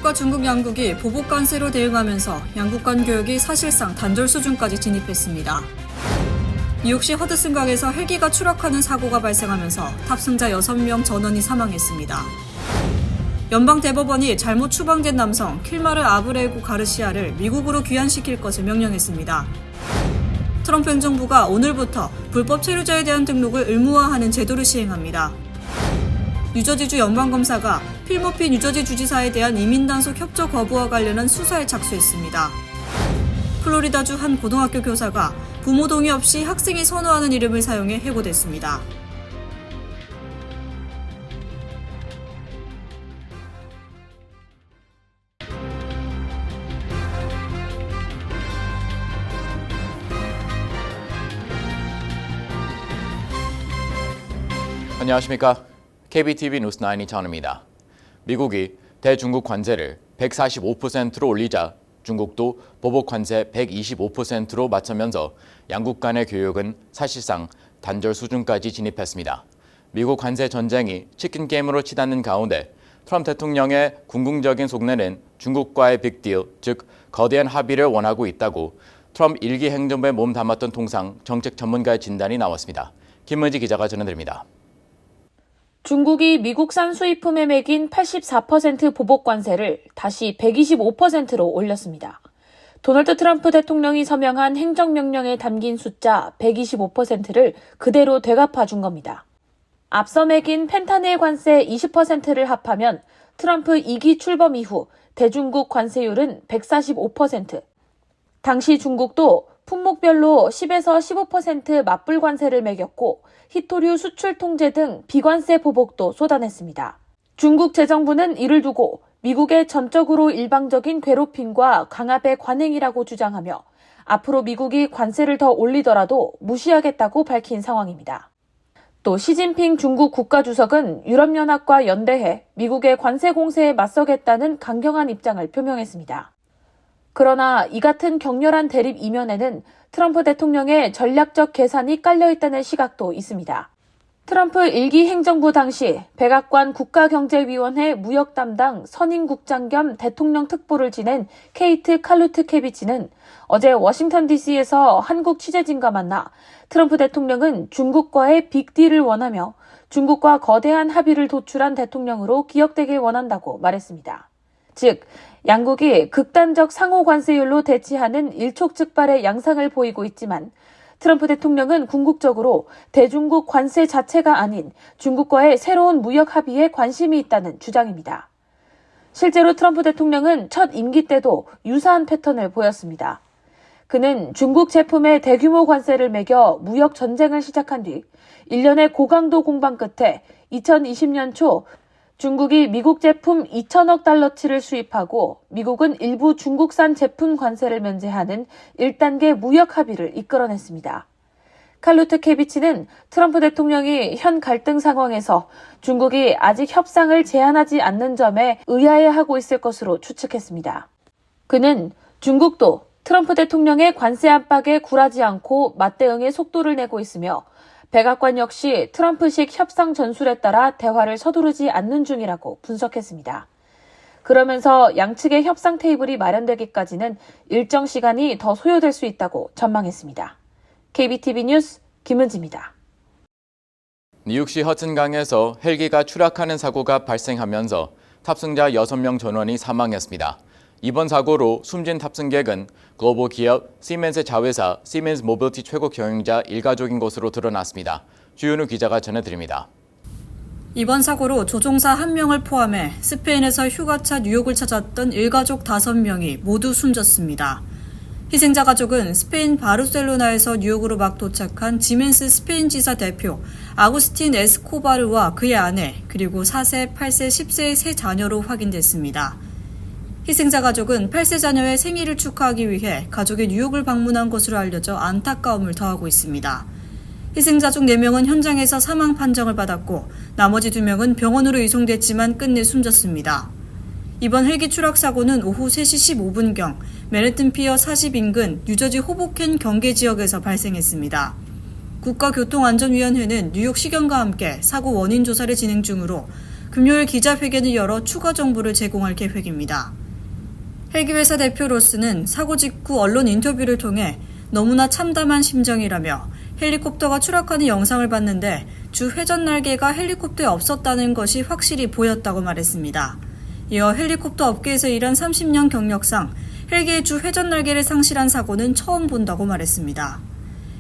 미국과 중국 양국이 보복 관세로 대응하면서 양국 간 교역이 사실상 단절 수준까지 진입했습니다. 뉴욕시 허드슨강에서 헬기가 추락하는 사고가 발생하면서 탑승자 6명 전원이 사망했습니다. 연방대법원이 잘못 추방된 남성 킬마르 아브레구 가르시아를 미국으로 귀환시킬 것을 명령했습니다. 트럼프 행정부가 오늘부터 불법 체류자에 대한 등록을 의무화하는 제도를 시행합니다. 뉴저지주 연방검사가 필모피 뉴저지 주지사에 대한 이민단속 협조 거부와 관련한 수사에 착수했습니다. 플로리다주 한 고등학교 교사가 부모 동의 없이 학생이 선호하는 이름을 사용해 해고됐습니다. 안녕하십니까. KBTV 뉴스9 이찬원입니다. 미국이 대중국 관세를 145%로 올리자 중국도 보복 관세 125%로 맞추면서 양국 간의 교역은 사실상 단절 수준까지 진입했습니다. 미국 관세 전쟁이 치킨 게임으로 치닫는 가운데 트럼프 대통령의 궁극적인 속내는 중국과의 빅딜, 즉 거대한 합의를 원하고 있다고 트럼프 1기 행정부에 몸담았던 통상 정책 전문가의 진단이 나왔습니다. 김은지 기자가 전해드립니다. 중국이 미국산 수입품에 매긴 84% 보복 관세를 다시 125%로 올렸습니다. 도널드 트럼프 대통령이 서명한 행정명령에 담긴 숫자 125%를 그대로 되갚아 준 겁니다. 앞서 매긴 펜타닐 관세 20%를 합하면 트럼프 2기 출범 이후 대중국 관세율은 145%. 당시 중국도 품목별로 10에서 15% 맞불 관세를 매겼고 희토류 수출 통제 등 비관세 보복도 쏟아냈습니다. 중국 재정부는 이를 두고 미국의 전적으로 일방적인 괴롭힘과 강압의 관행이라고 주장하며 앞으로 미국이 관세를 더 올리더라도 무시하겠다고 밝힌 상황입니다. 또 시진핑 중국 국가주석은 유럽연합과 연대해 미국의 관세 공세에 맞서겠다는 강경한 입장을 표명했습니다. 그러나 이 같은 격렬한 대립 이면에는 트럼프 대통령의 전략적 계산이 깔려있다는 시각도 있습니다. 트럼프 1기 행정부 당시 백악관 국가경제위원회 무역담당 선임국장 겸 대통령 특보를 지낸 케이트 칼루트케비치는 어제 워싱턴 DC에서 한국 취재진과 만나 트럼프 대통령은 중국과의 빅딜을 원하며 중국과 거대한 합의를 도출한 대통령으로 기억되길 원한다고 말했습니다. 즉, 양국이 극단적 상호 관세율로 대치하는 일촉즉발의 양상을 보이고 있지만 트럼프 대통령은 궁극적으로 대중국 관세 자체가 아닌 중국과의 새로운 무역 합의에 관심이 있다는 주장입니다. 실제로 트럼프 대통령은 첫 임기 때도 유사한 패턴을 보였습니다. 그는 중국 제품에 대규모 관세를 매겨 무역 전쟁을 시작한 뒤 1년의 고강도 공방 끝에 2020년 초 중국이 미국 제품 2천억 달러치를 수입하고 미국은 일부 중국산 제품 관세를 면제하는 1단계 무역 합의를 이끌어냈습니다. 칼루트케비치는 트럼프 대통령이 현 갈등 상황에서 중국이 아직 협상을 제안하지 않는 점에 의아해하고 있을 것으로 추측했습니다. 그는 중국도 트럼프 대통령의 관세 압박에 굴하지 않고 맞대응의 속도를 내고 있으며 백악관 역시 트럼프식 협상 전술에 따라 대화를 서두르지 않는 중이라고 분석했습니다. 그러면서 양측의 협상 테이블이 마련되기까지는 일정 시간이 더 소요될 수 있다고 전망했습니다. KBTV 뉴스 김은지입니다. 뉴욕시 허슨강에서 헬기가 추락하는 사고가 발생하면서 탑승자 6명 전원이 사망했습니다. 이번 사고로 숨진 탑승객은 글로벌 기업 시멘스 자회사 시멘스 모빌리티 최고 경영자 일가족인 것으로 드러났습니다. 주윤우 기자가 전해드립니다. 이번 사고로 조종사 1명을 포함해 스페인에서 휴가차 뉴욕을 찾았던 일가족 5명이 모두 숨졌습니다. 희생자 가족은 스페인 바르셀로나에서 뉴욕으로 막 도착한 지멘스 스페인 지사 대표 아구스틴 에스코바르와 그의 아내 그리고 4세, 8세, 10세의 세 자녀로 확인됐습니다. 희생자 가족은 8세 자녀의 생일을 축하하기 위해 가족이 뉴욕을 방문한 것으로 알려져 안타까움을 더하고 있습니다. 희생자 중 4명은 현장에서 사망 판정을 받았고 나머지 2명은 병원으로 이송됐지만 끝내 숨졌습니다. 이번 헬기 추락 사고는 오후 3시 15분경 맨해튼 피어 40 인근 뉴저지 호보켄 경계 지역에서 발생했습니다. 국가교통안전위원회는 뉴욕 시경과 함께 사고 원인 조사를 진행 중으로 금요일 기자회견을 열어 추가 정보를 제공할 계획입니다. 헬기회사 대표 로스는 사고 직후 언론 인터뷰를 통해 너무나 참담한 심정이라며 헬리콥터가 추락하는 영상을 봤는데 주 회전 날개가 헬리콥터에 없었다는 것이 확실히 보였다고 말했습니다. 이어 헬리콥터 업계에서 일한 30년 경력상 헬기의 주 회전 날개를 상실한 사고는 처음 본다고 말했습니다.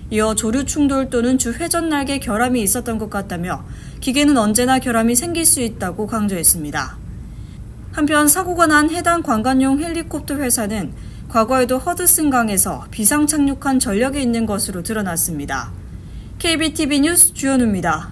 이어 조류 충돌 또는 주 회전 날개 결함이 있었던 것 같다며 기계는 언제나 결함이 생길 수 있다고 강조했습니다. 한편 사고가 난 해당 관광용 헬리콥터 회사는 과거에도 허드슨강에서 비상 착륙한 전력이 있는 것으로 드러났습니다. KBTV 뉴스 주현우입니다.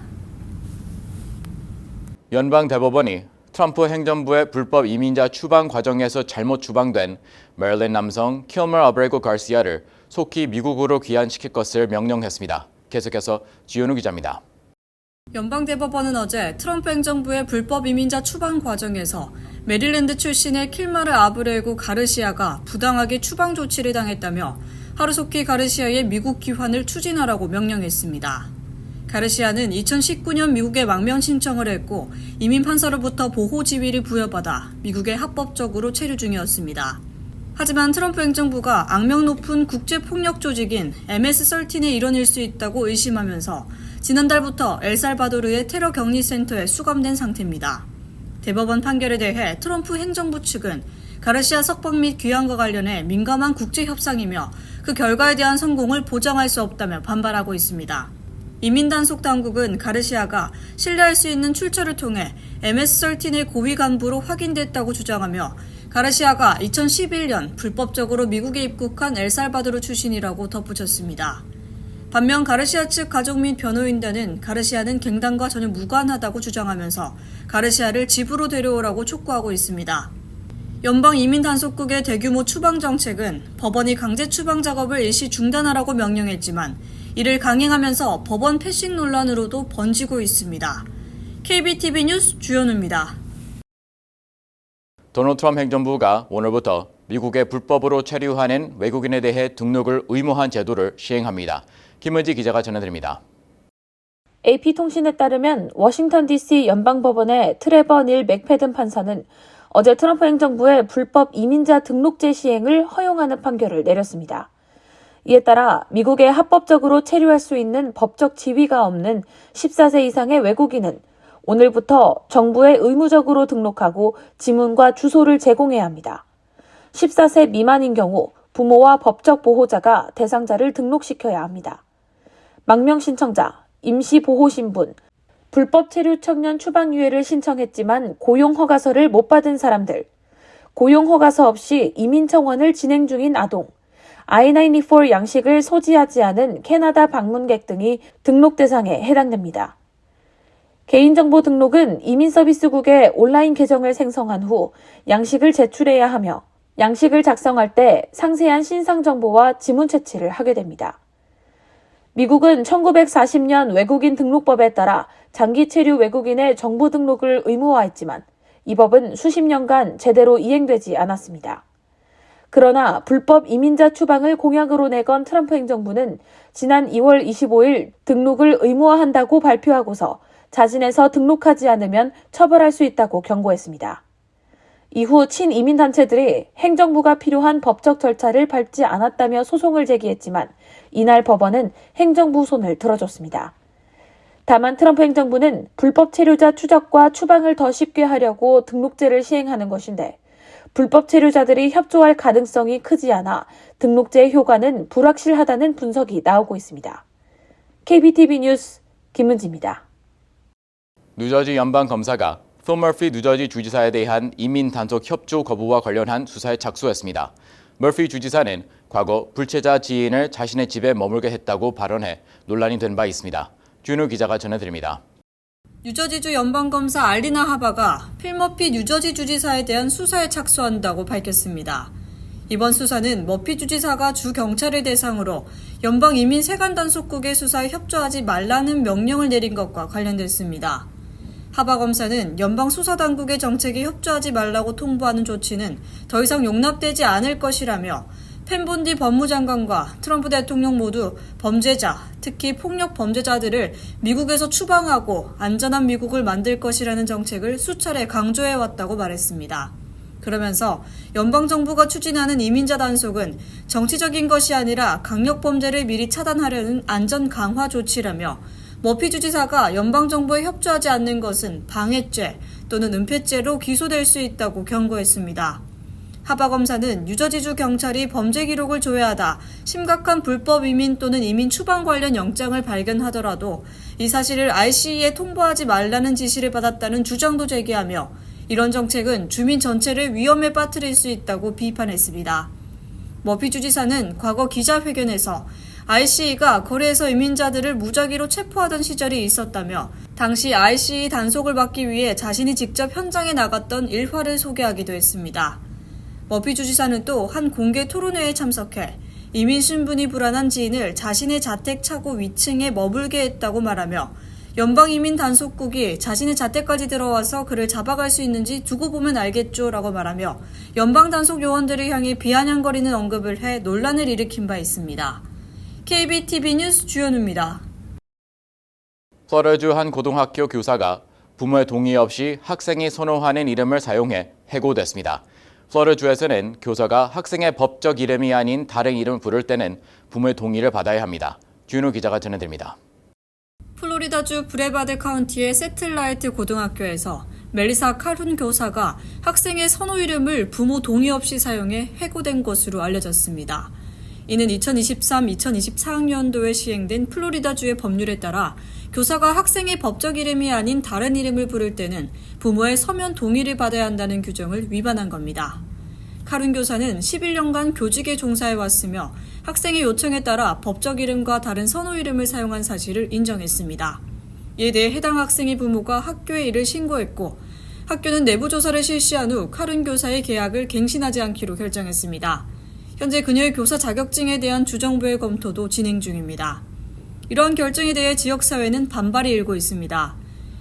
연방대법원이 트럼프 행정부의 불법 이민자 추방 과정에서 잘못 추방된 메릴랜드 남성 킬머 아브레고 가시아를 속히 미국으로 귀환시킬 것을 명령했습니다. 계속해서 주현우 기자입니다. 연방대법원은 어제 트럼프 행정부의 불법 이민자 추방 과정에서 메릴랜드 출신의 킬마르 아브레고 가르시아가 부당하게 추방 조치를 당했다며 하루속히 가르시아의 미국 귀환을 추진하라고 명령했습니다. 가르시아는 2019년 미국에 망명 신청을 했고 이민 판사로부터 보호 지위를 부여받아 미국에 합법적으로 체류 중이었습니다. 하지만 트럼프 행정부가 악명 높은 국제폭력 조직인 MS-13의 일원일 수 있다고 의심하면서 지난달부터 엘살바도르의 테러 격리센터에 수감된 상태입니다. 대법원 판결에 대해 트럼프 행정부 측은 가르시아 석방 및 귀환과 관련해 민감한 국제협상이며 그 결과에 대한 성공을 보장할 수 없다며 반발하고 있습니다. 이민단속 당국은 가르시아가 신뢰할 수 있는 출처를 통해 MS-13의 고위 간부로 확인됐다고 주장하며 가르시아가 2011년 불법적으로 미국에 입국한 엘살바도르 출신이라고 덧붙였습니다. 반면 가르시아 측 가족 및 변호인단은 가르시아는 갱단과 전혀 무관하다고 주장하면서 가르시아를 집으로 데려오라고 촉구하고 있습니다. 연방이민단속국의 대규모 추방 정책은 법원이 강제 추방 작업을 일시 중단하라고 명령했지만 이를 강행하면서 법원 패싱 논란으로도 번지고 있습니다. KBTV 뉴스 주현우입니다. 도널드 트럼프 행정부가 오늘부터 미국에 불법으로 체류하는 외국인에 대해 등록을 의무화한 제도를 시행합니다. 김은지 기자가 전해드립니다. AP통신에 따르면 워싱턴 DC 연방법원의 트레버 닐 맥패든 판사는 어제 트럼프 행정부의 불법 이민자 등록제 시행을 허용하는 판결을 내렸습니다. 이에 따라 미국에 합법적으로 체류할 수 있는 법적 지위가 없는 14세 이상의 외국인은 오늘부터 정부에 의무적으로 등록하고 지문과 주소를 제공해야 합니다. 14세 미만인 경우 부모와 법적 보호자가 대상자를 등록시켜야 합니다. 망명 신청자, 임시보호신분, 불법 체류 청년 추방유예를 신청했지만 고용허가서를 못 받은 사람들, 고용허가서 없이 이민청원을 진행 중인 아동, I-94 양식을 소지하지 않은 캐나다 방문객 등이 등록 대상에 해당됩니다. 개인정보 등록은 이민서비스국에 온라인 계정을 생성한 후 양식을 제출해야 하며 양식을 작성할 때 상세한 신상 정보와 지문 채취를 하게 됩니다. 미국은 1940년 외국인 등록법에 따라 장기 체류 외국인의 정보 등록을 의무화했지만 이 법은 수십 년간 제대로 이행되지 않았습니다. 그러나 불법 이민자 추방을 공약으로 내건 트럼프 행정부는 지난 2월 25일 등록을 의무화한다고 발표하고서 자진해서 등록하지 않으면 처벌할 수 있다고 경고했습니다. 이후 친이민단체들이 행정부가 필요한 법적 절차를 밟지 않았다며 소송을 제기했지만 이날 법원은 행정부 손을 들어줬습니다. 다만 트럼프 행정부는 불법 체류자 추적과 추방을 더 쉽게 하려고 등록제를 시행하는 것인데 불법 체류자들이 협조할 가능성이 크지 않아 등록제의 효과는 불확실하다는 분석이 나오고 있습니다. KBTV 뉴스 김은지입니다. 뉴저지 연방검사가 필 머피 뉴저지 주지사에 대한 이민 단속 협조 거부와 관련한 수사에 착수했습니다. 머피 주지사는 과거 불체자 지인을 자신의 집에 머물게 했다고 발언해 논란이 된 바 있습니다. 준우 기자가 전해드립니다. 뉴저지주 연방검사 알리나 하바가 필 머피 뉴저지 주지사에 대한 수사에 착수한다고 밝혔습니다. 이번 수사는 머피 주지사가 주 경찰을 대상으로 연방이민세관단속국의 수사에 협조하지 말라는 명령을 내린 것과 관련됐습니다. 하바 검사는 연방수사당국의 정책에 협조하지 말라고 통보하는 조치는 더 이상 용납되지 않을 것이라며 펜 본디 법무장관과 트럼프 대통령 모두 범죄자, 특히 폭력 범죄자들을 미국에서 추방하고 안전한 미국을 만들 것이라는 정책을 수차례 강조해왔다고 말했습니다. 그러면서 연방정부가 추진하는 이민자 단속은 정치적인 것이 아니라 강력범죄를 미리 차단하려는 안전 강화 조치라며 머피 주지사가 연방정부에 협조하지 않는 것은 방해죄 또는 은폐죄로 기소될 수 있다고 경고했습니다. 하바 검사는 뉴저지주 경찰이 범죄 기록을 조회하다 심각한 불법 이민 또는 이민 추방 관련 영장을 발견하더라도 이 사실을 ICE에 통보하지 말라는 지시를 받았다는 주장도 제기하며 이런 정책은 주민 전체를 위험에 빠뜨릴 수 있다고 비판했습니다. 머피 주지사는 과거 기자회견에서 ICE가 거리에서 이민자들을 무작위로 체포하던 시절이 있었다며 당시 ICE 단속을 받기 위해 자신이 직접 현장에 나갔던 일화를 소개하기도 했습니다. 머피 주지사는 또 한 공개 토론회에 참석해 이민 신분이 불안한 지인을 자신의 자택 차고 위층에 머물게 했다고 말하며 연방이민 단속국이 자신의 자택까지 들어와서 그를 잡아갈 수 있는지 두고 보면 알겠죠 라고 말하며 연방 단속 요원들을 향해 비아냥거리는 언급을 해 논란을 일으킨 바 있습니다. KBTV 뉴스 주현우입니다. 플로리다주 한 고등학교 교사가 부모의 동의 없이 학생이 선호하는 이름을 사용해 해고됐습니다. 플로리다주에서는 교사가 학생의 법적 이름이 아닌 다른 이름을 부를 때는 부모의 동의를 받아야 합니다. 주현우 기자가 전해드립니다. 플로리다주 브레바드 카운티의 세틀라이트 고등학교에서 멜리사 칼훈 교사가 학생의 선호 이름을 부모 동의 없이 사용해 해고된 것으로 알려졌습니다. 이는 2023-2024학년도에 시행된 플로리다주의 법률에 따라 교사가 학생의 법적 이름이 아닌 다른 이름을 부를 때는 부모의 서면 동의를 받아야 한다는 규정을 위반한 겁니다. 카룬 교사는 11년간 교직에 종사해왔으며 학생의 요청에 따라 법적 이름과 다른 선호 이름을 사용한 사실을 인정했습니다. 이에 대해 해당 학생의 부모가 학교에 이를 신고했고 학교는 내부 조사를 실시한 후 카룬 교사의 계약을 갱신하지 않기로 결정했습니다. 현재 그녀의 교사 자격증에 대한 주정부의 검토도 진행 중입니다. 이러한 결정에 대해 지역사회는 반발이 일고 있습니다.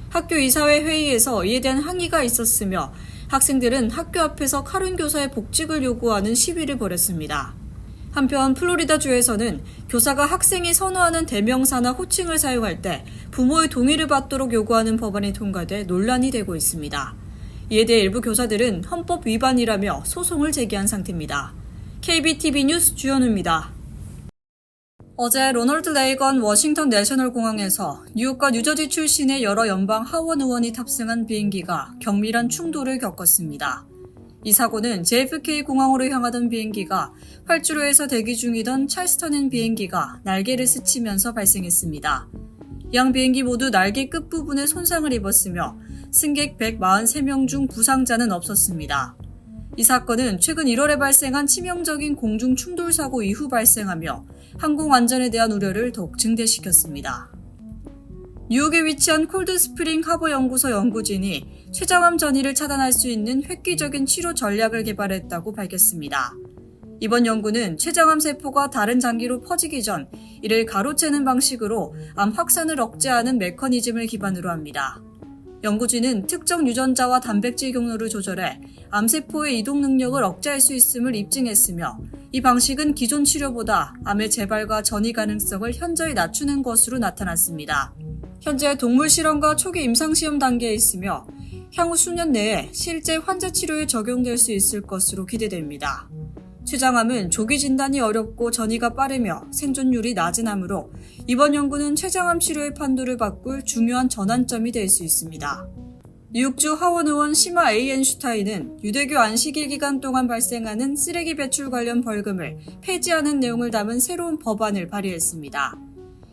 학교 이사회 회의에서 이에 대한 항의가 있었으며 학생들은 학교 앞에서 카룬 교사의 복직을 요구하는 시위를 벌였습니다. 한편 플로리다주에서는 교사가 학생이 선호하는 대명사나 호칭을 사용할 때 부모의 동의를 받도록 요구하는 법안이 통과돼 논란이 되고 있습니다. 이에 대해 일부 교사들은 헌법 위반이라며 소송을 제기한 상태입니다. KBTV 뉴스 주현우입니다. 어제 로널드 레이건 워싱턴 내셔널 공항에서 뉴욕과 뉴저지 출신의 여러 연방 하원 의원이 탑승한 비행기가 경밀한 충돌을 겪었습니다. 이 사고는 JFK 공항으로 향하던 비행기가 활주로에서 대기 중이던 찰스턴행 비행기가 날개를 스치면서 발생했습니다. 양 비행기 모두 날개 끝부분에 손상을 입었으며 승객 143명 중 부상자는 없었습니다. 이 사건은 최근 1월에 발생한 치명적인 공중 충돌 사고 이후 발생하며 항공 안전에 대한 우려를 더욱 증대시켰습니다. 뉴욕에 위치한 콜드스프링 하버 연구소 연구진이 췌장암 전이를 차단할 수 있는 획기적인 치료 전략을 개발했다고 밝혔습니다. 이번 연구는 췌장암 세포가 다른 장기로 퍼지기 전 이를 가로채는 방식으로 암 확산을 억제하는 메커니즘을 기반으로 합니다. 연구진은 특정 유전자와 단백질 경로를 조절해 암세포의 이동 능력을 억제할 수 있음을 입증했으며 이 방식은 기존 치료보다 암의 재발과 전이 가능성을 현저히 낮추는 것으로 나타났습니다. 현재 동물 실험과 초기 임상시험 단계에 있으며 향후 수년 내에 실제 환자 치료에 적용될 수 있을 것으로 기대됩니다. 췌장암은 조기 진단이 어렵고 전이가 빠르며 생존율이 낮은 암으로 이번 연구는 췌장암 치료의 판도를 바꿀 중요한 전환점이 될 수 있습니다. 뉴욕주 하원 의원 시마 A.N. 슈타인은 유대교 안식일 기간 동안 발생하는 쓰레기 배출 관련 벌금을 폐지하는 내용을 담은 새로운 법안을 발의했습니다.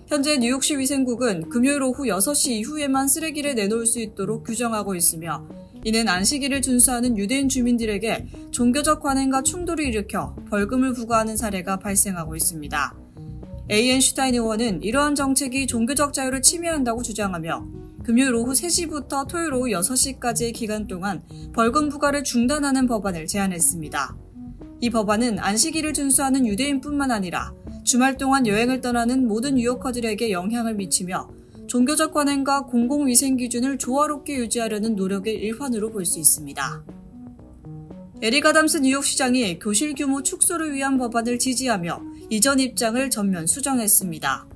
현재 뉴욕시 위생국은 금요일 오후 6시 이후에만 쓰레기를 내놓을 수 있도록 규정하고 있으며 이는 안식일을 준수하는 유대인 주민들에게 종교적 관행과 충돌을 일으켜 벌금을 부과하는 사례가 발생하고 있습니다. A.N. 슈타인 의원은 이러한 정책이 종교적 자유를 침해한다고 주장하며 금요일 오후 3시부터 토요일 오후 6시까지의 기간 동안 벌금 부과를 중단하는 법안을 제안했습니다. 이 법안은 안식일을 준수하는 유대인뿐만 아니라 주말 동안 여행을 떠나는 모든 뉴요커들에게 영향을 미치며 종교적 관행과 공공위생 기준을 조화롭게 유지하려는 노력의 일환으로 볼 수 있습니다. 에릭 아담스 뉴욕시장이 교실 규모 축소를 위한 법안을 지지하며 이전 입장을 전면 수정했습니다.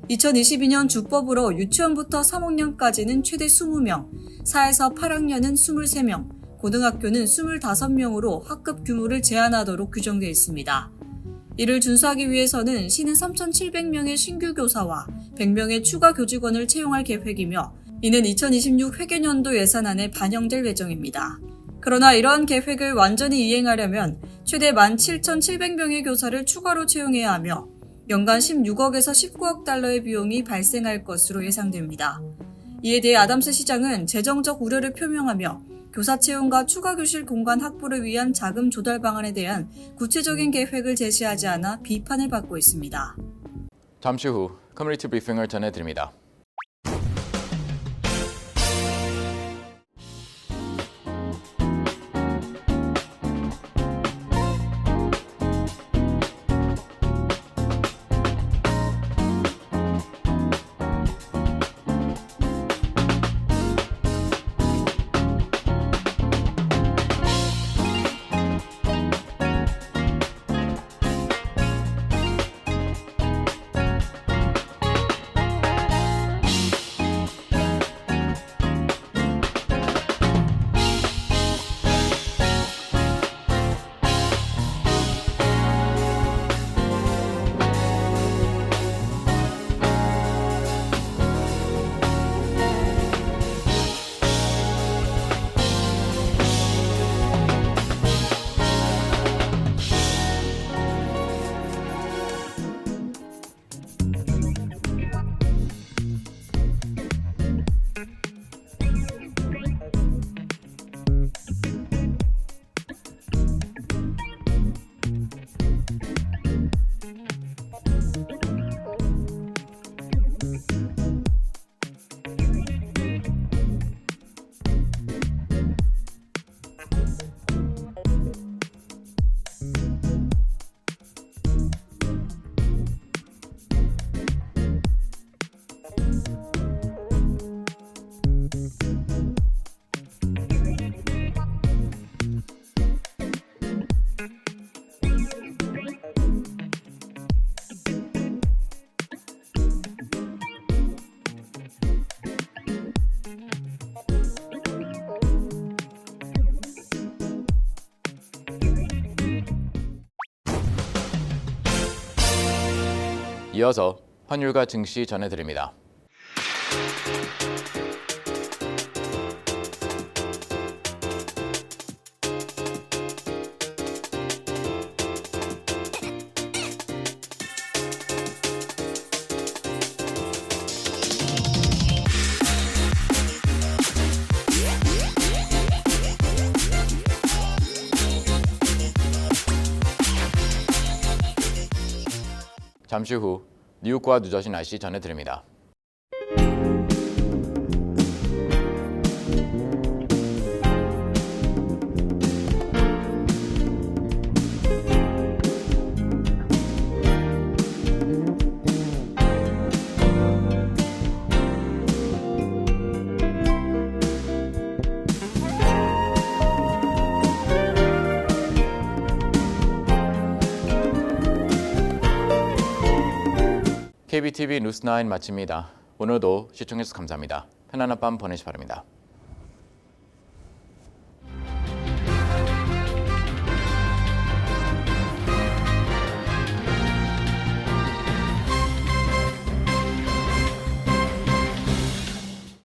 2022년 주법으로 유치원부터 3학년까지는 최대 20명, 4에서 8학년은 23명, 고등학교는 25명으로 학급 규모를 제한하도록 규정되어 있습니다. 이를 준수하기 위해서는 시는 3,700명의 신규 교사와 100명의 추가 교직원을 채용할 계획이며 이는 2026 회계년도 예산안에 반영될 예정입니다. 그러나 이러한 계획을 완전히 이행하려면 최대 17,700명의 교사를 추가로 채용해야 하며 연간 16억에서 19억 달러의 비용이 발생할 것으로 예상됩니다. 이에 대해 아담스 시장은 재정적 우려를 표명하며 교사 채용과 추가 교실 공간 확보를 위한 자금 조달 방안에 대한 구체적인 계획을 제시하지 않아 비판을 받고 있습니다. 잠시 후 커뮤니티 브리핑을 전해드립니다. 이어서 환율과 증시 전해드립니다. 잠시 후 뉴욕과 뉴저지 날씨 전해드립니다. KBTV 뉴스9 마칩니다. 오늘도 시청해주셔서 감사합니다. 편안한 밤 보내시 바랍니다.